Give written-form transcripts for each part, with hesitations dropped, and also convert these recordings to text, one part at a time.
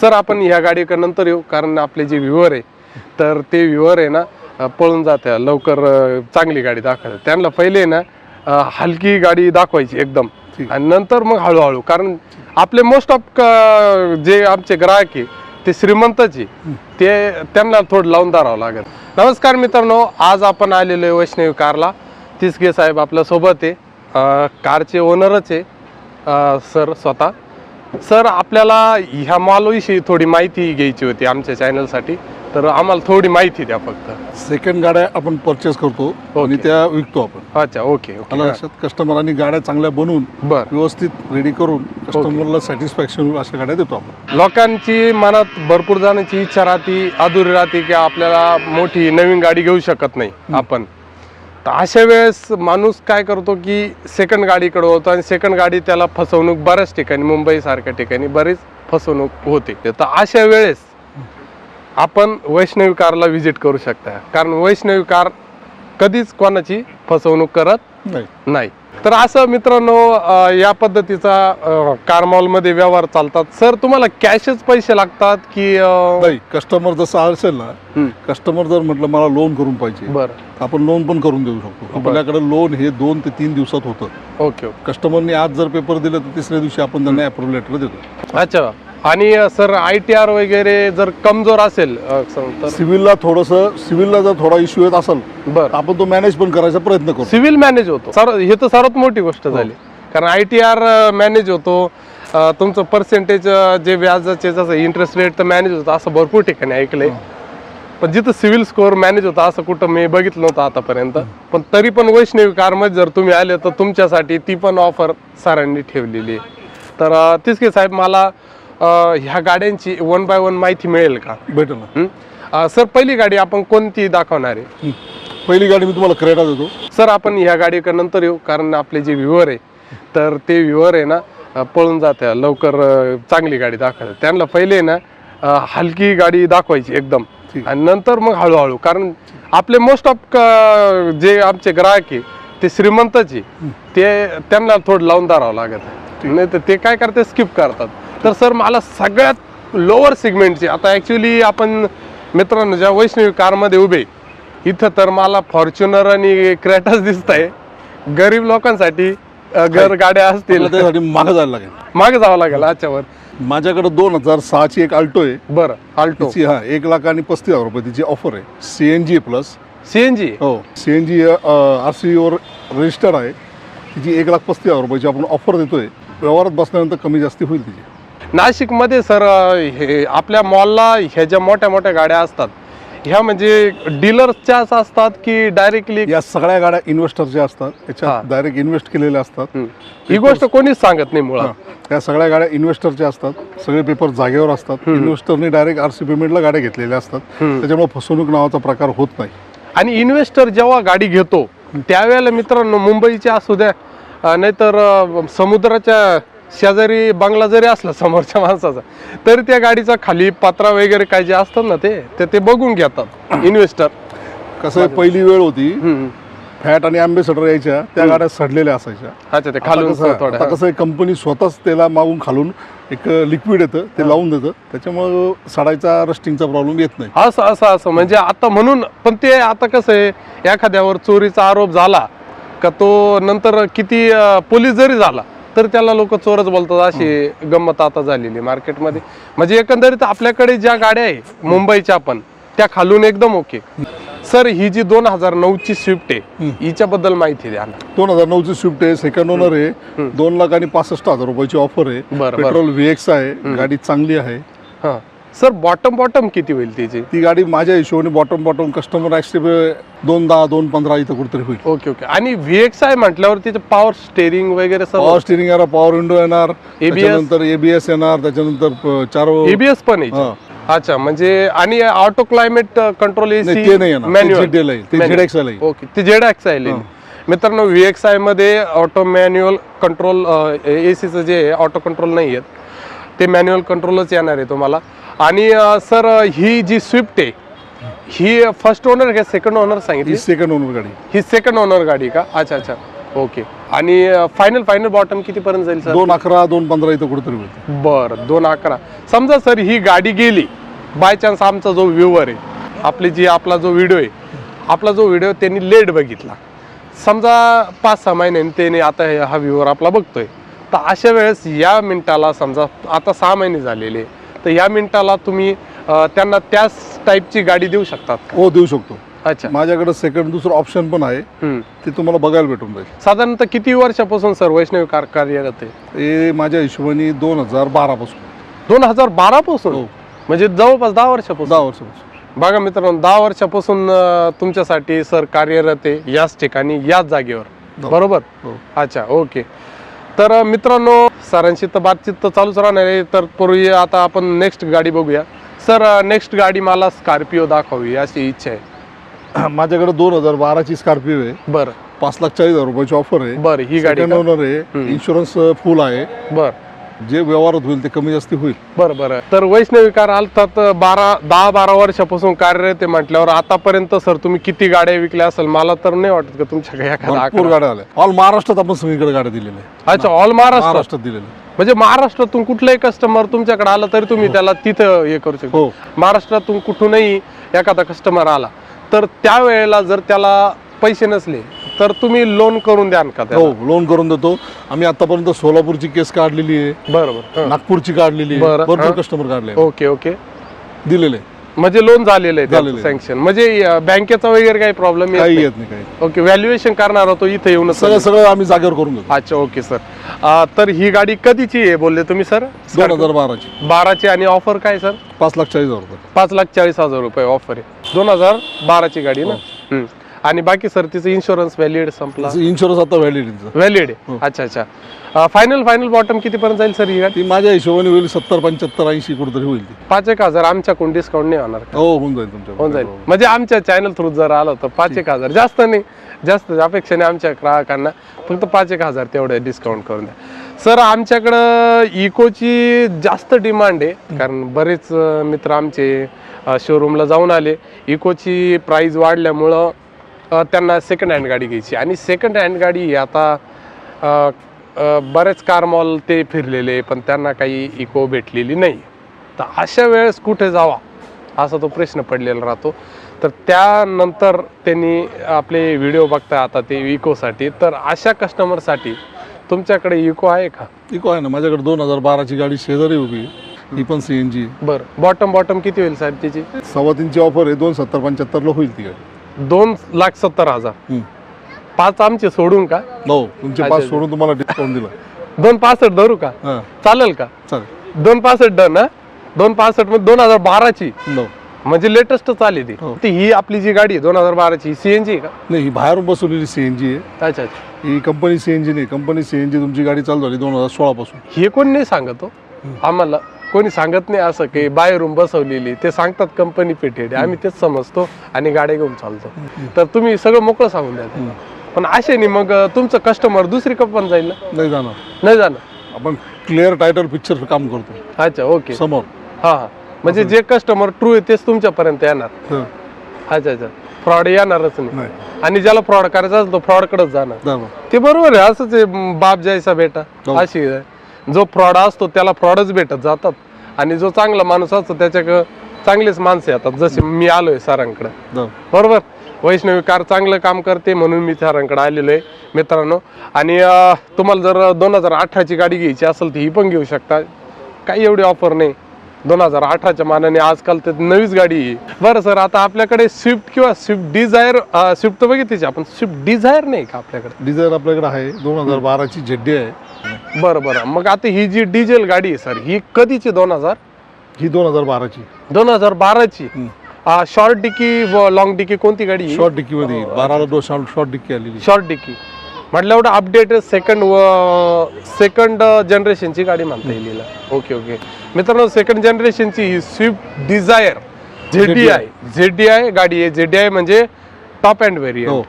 Sir आपण ह्या गाडीकडे नंतर येऊ, कारण आपले जे व्ह्यूअर आहे तर ते व्ह्यूअर आहे ना पळून जाते लवकर, चांगली गाडी दाखवायची त्यांना पहिले ना हलकी गाडी दाखवायची एकदम, आणि नंतर मग हळूहळू, कारण आपले मोस्ट ऑफ जे आमचे ग्राहक आहे ते श्रीमंतचे, ते त्यांना थोडं लावून धरावं लागेल. नमस्कार मित्रांनो, आज आपण आलेलो आहे वैष्णवी कारला. तिसगे साहेब आपल्या सोबत आहे, कारचे ओनरच आहे सर स्वतः. सर आपल्याला ह्या मॉलविषयी थोडी माहिती घ्यायची होती आमच्या चॅनलसाठी, तर आम्हाला थोडी माहिती द्या फक्त. सेकंड गाड्या आपण परचेस करतो आणि त्या विकतो आपण. अच्छा, ओके. कस्टमरांनी गाड्या चांगल्या बनवून बरं व्यवस्थित रेडी करून कस्टमरला सॅटिस्फॅक्शन अशा गाड्या देतो आपण. लोकांची मनात भरपूर जाण्याची इच्छा राहते, अधुरी राहते की आपल्याला मोठी नवीन गाडी घेऊ शकत नाही आपण. तर अशा वेळेस माणूस काय करतो की सेकंड गाडीकडे होतो, आणि सेकंड गाडी त्याला फसवणूक बऱ्याच ठिकाणी, मुंबई सारख्या ठिकाणी बरीच फसवणूक होते. तर अशा वेळेस आपण वैष्णवी कारला व्हिजिट करू शकता, कारण वैष्णवी कार कधीच कोणाची फसवणूक करत नाही. तर असं मित्रांनो या पद्धतीचा कार मॉलमध्ये व्यवहार चालतात. सर तुम्हाला कॅशच पैसे लागतात की नाही? कस्टमर जसं असेल ना, कस्टमर जर म्हटलं मला लोन करून पाहिजे, बरं आपण लोन पण करून देऊ शकतो. आपल्याकडे लोन हे 2 ते 3 दिवसात होतं. ओके. कस्टमरने आज जर पेपर दिले तर तिसऱ्या दिवशी आपण त्यांना अप्रूव्हल लेटर देतो. अच्छा. आणि सर ITR वगैरे जर कमजोर असेल तर सिव्हिलला जर थोडा इश्यू येत असेल बरं आपण तो मॅनेज पण करायचा प्रयत्न करतो. सिव्हिल मॅनेज होतो सर, हे तर सर्वात मोठी गोष्ट झाली, कारण ITR मॅनेज होतो, तुमचं पर्सेंटेज जे व्याजाचे जसं इंटरेस्ट रेट तर मॅनेज होतं, असं भरपूर ठिकाणी ऐकलंय. पण जिथं सिव्हिल स्कोअर मॅनेज होता असं कुठं मी बघितलं नव्हतं आतापर्यंत. पण तरी पण वैष्णवी कारमध्ये जर तुम्ही आले तर तुमच्यासाठी ती पण ऑफर सरांनी ठेवलेली आहे. तर तिसके साहेब मला ह्या गाड्यांची 1 by 1 माहिती मिळेल का? भेटेल ना. सर पहिली गाडी आपण कोणती दाखवणार आहे? पहिली गाडी मी तुम्हाला क्रेटा देतो. सर आपण ह्या गाडीकडे नंतर येऊ, कारण आपले जे व्ह्यूअर आहे तर ते व्ह्यूअर आहे ना पळून जाते लवकर, चांगली गाडी दाखवायची त्यांना पहिले ना हलकी गाडी दाखवायची एकदम, आणि नंतर मग हळूहळू, कारण आपले मोस्ट ऑफ जे आमचे ग्राहक आहे ते श्रीमंतचे, ते त्यांना थोडं लावून धरावं लागत, नाही तर ते काय करते स्किप करतात. तर सर मला सगळ्यात लोअर सेगमेंटची, आता ॲक्च्युली आपण मित्रांनो ज्या वैष्णवी कारमध्ये उभे इथं तर मला फॉर्च्युनर आणि क्रेटाच दिसत आहे. गरीब लोकांसाठी गाड्या असतील त्यासाठी मागे जायला लागेल, मागे जावं लागेल. याच्यावर माझ्याकडे 2006 एक आल्टो आहे. बरं, आल्टो 1,35,000 रुपये तिची ऑफर आहे. CNG plus CNG. हो, CNG RCV वर रजिस्टर्ड आहे. तिची 1,35,000 रुपयाची आपण ऑफर देतोय. व्यवहारात बसल्यानंतर कमी जास्ती होईल तिची. नाशिकमध्ये सर हे आपल्या मॉलला ह्या ज्या मोठ्या मोठ्या गाड्या असतात ह्या म्हणजे डीलरच्याच असतात की डायरेक्टली? या सगळ्या गाड्या इन्व्हेस्टरच्या असतात, त्याच्यात डायरेक्ट इन्व्हेस्ट केलेल्या असतात. ही गोष्ट कोणीच सांगत नाही मुळात. या सगळ्या गाड्या इन्व्हेस्टरच्या असतात, सगळे पेपर जागेवर असतात. इन्व्हेस्टरने डायरेक्ट RC पेमेंटला गाड्या घेतलेल्या असतात, त्याच्यामुळे फसवणूक नावाचा प्रकार होत नाही. आणि इन्व्हेस्टर जेव्हा गाडी घेतो त्यावेळेला मित्रांनो मुंबईच्या असू द्या नाहीतर समुद्राच्या शेजारी बंगला जरी असला समोरच्या माणसाचा, तरी त्या गाडीचा खाली पत्रा वगैरे काय जे असतात ना ते बघून घेतात इन्व्हेस्टर. कसं आहे, पहिली वेळ होती फॅट आणि अँबेसेडर यायच्या, त्या गाड्या सडलेल्या असायच्या. अच्छा, ते खालून आता कसं आहे, कंपनी स्वतःच त्याला मागून खालून एक लिक्विड येतं ते लावून देतं, त्याच्यामुळं सडायचा रस्टिंगचा प्रॉब्लेम येत नाही. असं म्हणजे आता म्हणून. पण ते आता कसं आहे, एखाद्यावर चोरीचा आरोप झाला का तो नंतर किती पोलीस जरी झाला तर त्याला लोक चोरच बोलतात, अशी गंमत आता झालेली मार्केटमध्ये. म्हणजे एकंदरीत आपल्याकडे ज्या गाड्या आहे मुंबईच्या पण त्या खालून एकदम ओके. सर ही जी 2009ची स्विफ्ट आहे हिच्याबद्दल माहिती द्या. 2009ची स्विफ्ट आहे, सेकंड ओनर आहे. 2,65,000 रुपयाची ऑफर आहे. पेट्रोल VX आहे, गाडी चांगली आहे. हा सर, बॉटम किती होईल तिची? ती गाडी माझ्या हिशोबाने बॉटम कस्टमर ऍक्सेप्ट 2,10, 2,15 इथं कुठेतरी होईल. ओके. आणि VX आहे म्हटल्यावर तिचं पॉवर स्टेरिंग वगैरे सर? पॉवर स्टेरिंग येणार, पॉवर विंडो येणार, त्याच्यानंतर ABS येणार, त्याच्यानंतर 4 ABS पण आहे. अच्छा, म्हणजे आणि ऑटो क्लायमेट कंट्रोल AC ते नाही येणार, मॅन्युअल. ते ZXL आहे. ओके, ते ZXL आहे. मित्रांनो VXI मध्ये ऑटो मॅन्युअल कंट्रोल ACचं जे ऑटो कंट्रोल नाही आहेत, ते मॅन्युअल कंट्रोलच येणार आहे तुम्हाला. आणि सर ही जी स्विफ्ट आहे ही फर्स्ट ओनर का सेकंड ओनर सांगितली? सेकंड ओनर गाडी. ही सेकंड ओनर गाडी का? अच्छा. ओके. आणि फायनल बॉटम कितीपर्यंत जाईल सर? 2.11 2.15 इथं कुठेतरी मिळते. बरं, 2.11. समजा सर ही गाडी गेली बाय चान्स, आमचा जो व्ह्यूवर आहे, आपला जो व्हिडिओ त्यांनी लेट बघितला, समजा 5-6 महिन्यांनी त्याने, आता हा व्ह्यूवर आपला बघतोय, तर अशा वेळेस या मिनिटाला समजा आता 6 महिने झालेले, तर या मिनिटाला तुम्ही त्यांना त्याच टाईपची गाडी देऊ शकतात का? हो, देऊ शकतो. अच्छा. माझ्याकडे सेकंड दुसरं ऑप्शन पण आहे, ते तुम्हाला बघायला भेटून जाईल. साधारणतः किती वर्षापासून सर वैष्णवी कार कार्यरत आहे? हे माझ्या हिशोबाने 2012 पासून. 2012 पासून? हो. म्हणजे जवळपास 10 वर्षापासून. 10 वर्षापासून. बघा मित्रांनो, 10 वर्षापासून तुमच्यासाठी सर कार्यरत आहे याच ठिकाणी, याच जागेवर. बरोबर. अच्छा, ओके. तर मित्रांनो, सरांशी तर बातचीत तर चालूच राहणार आहे. तर पूर्वी आता आपण नेक्स्ट गाडी बघूया. सर, नेक्स्ट गाडी मला स्कॉर्पिओ दाखवावी अशी इच्छा आहे. माझ्याकडे 2012ची स्कॉर्पिओ आहे. बरं. 5,40,000 रुपयाची ऑफर आहे. बरं, ही गाडी ओनर आहे, इन्शुरन्स फुल आहे. बरं. जे व्यवहारात होईल ते कमी जास्त होईल. बरं. तर वैष्णवी कार आलतात 10-12 वर्षापासून कार्यरत आहे म्हटल्यावर आतापर्यंत सर तुम्ही किती गाड्या विकल्या असेल? मला तर नाही वाटत का तुमच्याकडे भरपूर गाड्या आल्या. ऑल महाराष्ट्रात आपण सगळीकडे गाड्या दिलेल्या आहे. अच्छा, ऑल महाराष्ट्रात दिलेल्या. म्हणजे महाराष्ट्रातून कुठलाही कस्टमर तुमच्याकडे आला तरी तुम्ही त्याला तिथं हे करू शकता. हो. महाराष्ट्रातून कुठूनही एखादा कस्टमर आला तर त्यावेळेला जर त्याला पैसे नसले तर तुम्ही लोन करून द्याल का? हो, लोन करून देतो आम्ही. आतापर्यंत सोलापूरची केस काढलेली आहे. बरोबर. नागपूरची काढलेली आहे. भरपूर कस्टमर काढले. ओके. दिलेले म्हणजे लोन झालेलं आहे सँक्शन. म्हणजे बँकेचा वगैरे काही प्रॉब्लेम काही येत नाही. काही. ओके. व्हॅल्युएशन करणार होतो इथे येऊन सगळं आम्ही जागेवर करून देतो. अच्छा, ओके सर. तर ही गाडी कधीची आहे बोलले तुम्ही सर? 2012ची. 12ची. आणि ऑफर काय सर? 5,40,000 रुपये. 5,40,000 रुपये ऑफर आहे. 2012ची गाडी ना. आणि बाकी सर तिचं इन्शुरन्स व्हॅलिड संपला? इन्शुरन्स आता व्हॅलिड आहे. अच्छा. फायनल बॉटम कितीपर्यंत जाईल सर ही गाडी? ती माझ्या हिशोबाने होईल 70, 75, 80 कुठेतरी होईल. 5,000 आमच्याकडून डिस्काउंट नाही होणार का? हो, होऊन जाईल तुमच्या. होऊन जाईल. म्हणजे आमच्या चॅनल थ्रू जर आलं तर 5,000, जास्त नाही, जास्त अपेक्षा नाही आमच्या ग्राहकांना, फक्त 5,000 तेवढे डिस्काउंट करून द्या सर. आमच्याकडं इकोची जास्त डिमांड आहे, कारण बरेच मित्र आमचे शोरूमला जाऊन आले. इकोची प्राइस वाढल्यामुळं त्यांना सेकंड हँड गाडी घ्यायची, आणि सेकंड हँड गाडी आता बरेच कार मॉल ते फिरलेले, पण त्यांना काही इको भेटलेली नाही. तर अशा वेळेस कुठे जावा असा तो प्रश्न पडलेला राहतो. तर त्यानंतर त्यांनी आपले व्हिडिओ बघता आता ते इकोसाठी, तर अशा कस्टमरसाठी तुमच्याकडे इको आहे का? इको आहे ना माझ्याकडे. 2012ची गाडी शेजारी उभी आहे, ही पण सीएनजी. बरं. बॉटम किती होईल साहेब तिची? 3.25ची ऑफर आहे. 2,70-75 ला होईल ती गाडी. 2,70,000. 5 आमचे सोडून का? हो, तुमचे 5 सोडून तुम्हाला डिस्काउंट दिला. 2,65 धरू का? चालेल का? चालेल. 2,65 डन. 2,65 मध्ये 2012ची नो, म्हणजे लेटेस्ट आली ती. ही आपली जी गाडी आहे 2012ची सीएनजी आहे का? नाही, ही बाहेरून बसवलेली सीएनजी आहे. अच्छा. ही कंपनी सीएनजी नाही. कंपनी सीएनजी तुमची गाडी चालू झाली 2016 पासून. हे कोण नाही सांगत हो आम्हाला, कोणी सांगत नाही असं की बाहेरून बसवलेली. ते सांगतात कंपनी फिटेड, आम्ही तेच समजतो आणि गाड्या घेऊन चालतो. तर तुम्ही सगळं मोकळं सांगून द्या. पण असे नाही मग तुमचं कस्टमर दुसरी कंपनी जाईल ना? नाही जाणार. आपण क्लिअर टायटल पिक्चर काम करतो. अच्छा, ओके. समोर. हा. म्हणजे जे कस्टमर ट्रू आहे तेच तुमच्यापर्यंत येणार. अच्छा. फ्रॉड येणारच नाही. आणि ज्याला फ्रॉड करायचा असतो फ्रॉड कडेच जाणार. ते बरोबर आहे. असंच आहे, बाप जायचा बेटा अशी आहे. जो फ्रॉड असतो त्याला फ्रॉडच भेटत जातात, आणि जो चांगला माणूस असतो त्याच्याकडे चांगलेच माणसं येतात. जसे मी आलोय सरांकडे, बरोबर. वैष्णवी कार चांगलं काम करते म्हणून मी सरांकडे आलेलो आहे मित्रांनो. आणि तुम्हाला जर 2018ची गाडी घ्यायची असेल तर ही पण घेऊ शकता. काही एवढी ऑफर नाही 2018च्या मानाने. आजकाल तर नवीच गाडी आहे. बरं सर, आता आपल्याकडे स्विफ्ट किंवा स्विफ्ट डिझायर, स्विफ्ट तर बघितली आपण, स्विफ्ट डिझायर नाही का आपल्याकडे? डिझायर आपल्याकडे आहे. 2012ची जेडी आहे. बरं. मग आता ही जी डिझेल गाडी आहे सर, ही कधीची? 2000? ही 2012ची. 2012ची. शॉर्ट डिकी व लॉंग डिकी कोणती गाडी? शॉर्ट डिकी मध्ये 12ला शॉर्ट डिकी आलेली. शॉर्ट डिकी म्हटलं एवढं अपडेटेड सेकंड जनरेशनची गाडी म्हणता येईल. ओके. मित्रांनो, सेकंड जनरेशनची ही स्विफ्ट डिझायर ZDI गाडी आहे. ZDI म्हणजे top and variant.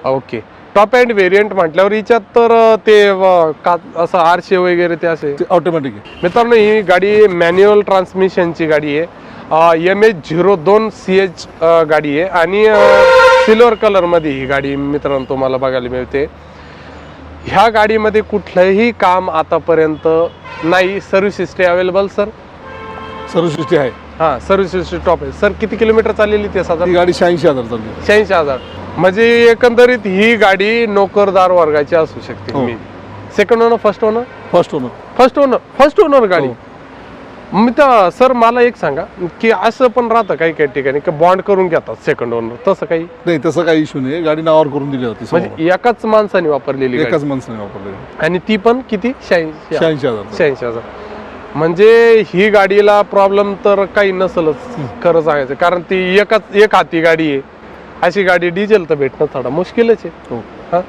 Okay. Top and variant म्हटल्यावर हिच्यात तर ते असं आरशे वगैरे ते असे ऑटोमॅटिक आहे. मित्रांनो, ही गाडी मॅन्युअल ट्रान्समिशनची गाडी आहे. MH02CH गाडी आहे, आणि सिल्वर कलर मध्ये ही गाडी मित्रांनो तुम्हाला बघायला मिळते. ह्या गाडीमध्ये कुठलंही काम आतापर्यंत नाही. Service history available sir? Service history आहे. हां, सर्व्हिस हिस्ट्री टॉप आहे सर. किती किलोमीटर चाललेली ते ही साधारण? गाडी 86,000 चालली. 86,000. म्हणजे एकंदरीत ही गाडी नोकरदार वर्गाची असू शकते. हो. Second owner, first owner? First owner गाडी. हो. मी तर सर मला एक सांगा की असं पण राहतं काही काही ठिकाणी की बॉन्ड करून घेतात सेकंड ओनर, तसं काही? नाही, तसं काही इश्यू नाही. गाडी नावावर करून दिली होती म्हणजे एकाच माणसाने वापरलेली गाडी? एकाच माणसाने वापरलेली. आणि ती पण किती? 86,000. 86,000. म्हणजे ही गाडीला प्रॉब्लेम तर काही नसलच खरं सांगायचं, कारण ती एक हाती गाडी आहे. अशी गाडी डिझेल तर भेटणं थोडा मुश्किलच आहे. हो. हा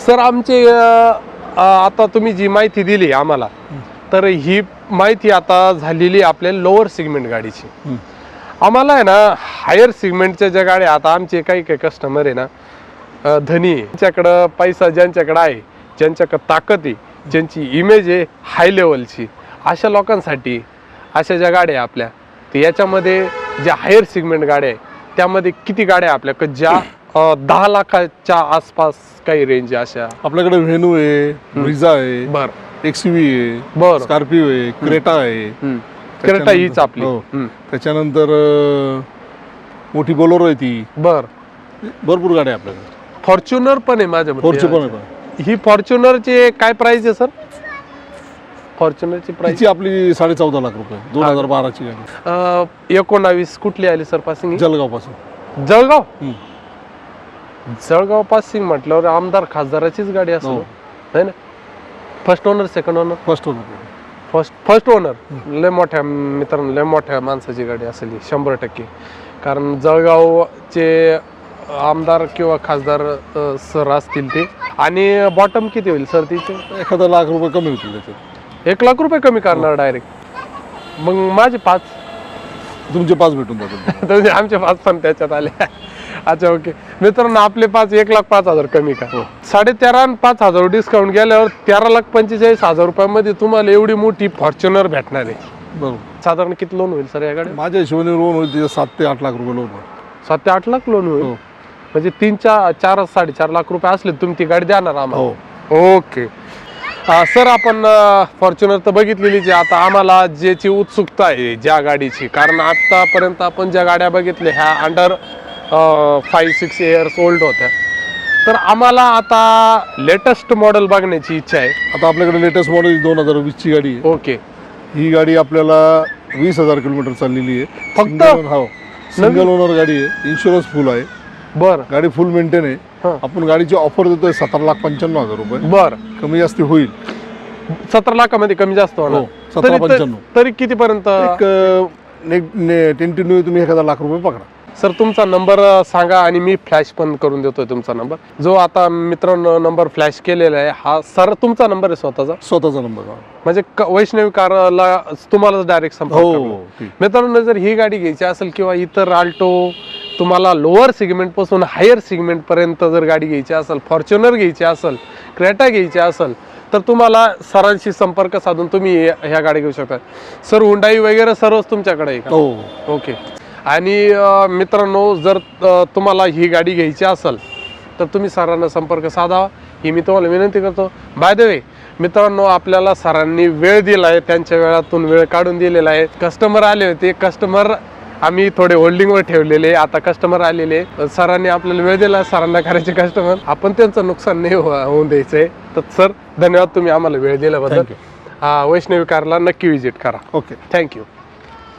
सर, आमचे आता तुम्ही जी माहिती दिली आम्हाला, तर ही माहिती आता झालेली आपल्या लोअर सिगमेंट गाडीची. आम्हाला आहे ना हायर सिगमेंटच्या ज्या गाड्या, आता आमचे काही काही कस्टमर आहे ना धनी, ज्यांच्याकडं पैसा ज्यांच्याकडे आहे, ज्यांच्याकडे ताकद आहे, ज्यांची इमेज आहे हाय लेवलची, अशा लोकांसाठी अशा ज्या गाड्या आहे आपल्या, तर याच्यामध्ये ज्या हायर सिगमेंट गाड्या आहे त्यामध्ये किती गाड्या आहे आपल्या ज्या 10 लाखाच्या आसपास काही रेंज अशा? आपल्याकडे व्हेनू आहे, ब्रिझा आहे, बर, एक्सयूव्ही आहे, बर, स्कॉर्पिओ आहे, क्रेटा आहे. क्रेटा हीच आपली. हो. त्याच्यानंतर मोठी बोलेरो आहे ती. बर, भरपूर गाड्या आहे आपल्याकडे. फॉर्च्युनर पण आहे माझ्या मते. फॉर्च्युनर आहे. ही फॉर्च्युनरची काय प्राइस आहे सर? फॉर्च्युनरची प्राइस तिची आपली 14.5 लाख रुपये, 2012ची गाडी. 19 कुठली आली सर पासिंग? जळगाव पासून. जळगाव? जळगाव पासिंग म्हटल्यावर आमदार खासदाराचीच गाडी असेल है ना? First owner, second owner? First owner. First owner. लय मोठ्या मित्रांनो, लय मोठ्या माणसाची गाडी असेल ही 100%. कारण जळगावचे आमदार किंवा खासदार सर असतील ते. आणि बॉटम किती होईल सर तिचे? 1 लाख रुपये कमी होतील त्याच्यात. 1 लाख रुपये कमी करणार डायरेक्ट? मग माझे 5? तुमचे 5 भेटून जातात. म्हणजे आमचे 5 पण त्याच्यात आले. अच्छा, ओके मित्रांनो, आपले 5 1,05,000 कमी का? 13.5 आणि 5,000 डिस्काउंट गेल्यावर 13,45,000 रुपयामध्ये तुम्हाला एवढी मोठी फॉर्च्युनर भेटणार आहे. बरोबर. साधारण किती लोन होईल सर या गाडी? माझ्या हिशोबाने लोन होईल तिथे 7 ते 8 लाख रुपये लोन होईल. 7 ते 8 लाख लोन होईल. म्हणजे 3-4-4.5 लाख रुपये असले तुम्ही ती गाडी देणार आम्हाला? ओके सर, आपण फॉर्च्युनर तर बघितलेलीच आहे. आता आम्हाला ज्याची उत्सुकता आहे ज्या गाडीची, कारण आतापर्यंत आपण ज्या गाड्या बघितल्या ह्या अंडर 5-6 इयर्स ओल्ड होत्या, तर आम्हाला आता लेटेस्ट मॉडेल बघण्याची इच्छा आहे. आता आपल्याकडे लेटेस्ट मॉडेल 2020ची गाडी आहे. ओके. ही गाडी आपल्याला 20,000 किलोमीटर चाललेली आहे. फक्त? हो, सिंगल ओनर गाडी आहे. इन्शुरन्स फुल आहे. बर. गाडी फुल मेंटेन आहे. आपण गाडीची ऑफर देतोय 17,95,000 रुपये. बर. कमी जास्त होईल. 17 लाखामध्ये कमी जास्त होणार? 17,95,000. तरी कितीपर्यंत? टेंटिन्यू तुम्ही 1 लाख रुपये पकडा. सर, तुमचा नंबर सांगा आणि मी फ्लॅश पण करून देतोय तुमचा नंबर. जो आता मित्रांनो नंबर फ्लॅश केलेला आहे हा सर तुमचा नंबर आहे स्वतःचा नंबर. म्हणजे वैष्णवी कारला तुम्हाला डायरेक्ट संपर्क करा. मित्रांनो, जर ही गाडी घ्यायची असेल किंवा इतर आल्टो, तुम्हाला लोअर सेगमेंट पासून हायर सेगमेंट पर्यंत जर गाडी घ्यायची असेल, फॉर्च्युनर घ्यायची असेल, क्रेटा घ्यायची असेल, तर तुम्हाला सरांशी संपर्क साधून तुम्ही ह्या गाडी घेऊ शकता. सर, हुंडाई वगैरे सर्वच तुमच्याकडे आहे का? ओके. आणि मित्रांनो, जर तुम्हाला ही गाडी घ्यायची असेल तर तुम्ही सरांना संपर्क साधावा ही मी तुम्हाला विनंती करतो. बाय द वे मित्रांनो, आपल्याला सरांनी वेळ दिला आहे, त्यांच्या वेळातून वेळ काढून दिलेला आहे. कस्टमर आले होते, कस्टमर आम्ही थोडे होल्डिंगवर ठेवलेले, आता कस्टमर आलेले. सरांनी आपल्याला वेळ दिला, सरांना करायचे कस्टमर, आपण त्यांचं नुकसान नाही होऊन द्यायचंय. तर सर, धन्यवाद तुम्ही आम्हाला वेळ दिल्याबद्दल. वैष्णवी कारला नक्की व्हिजिट करा. Okay, thank you.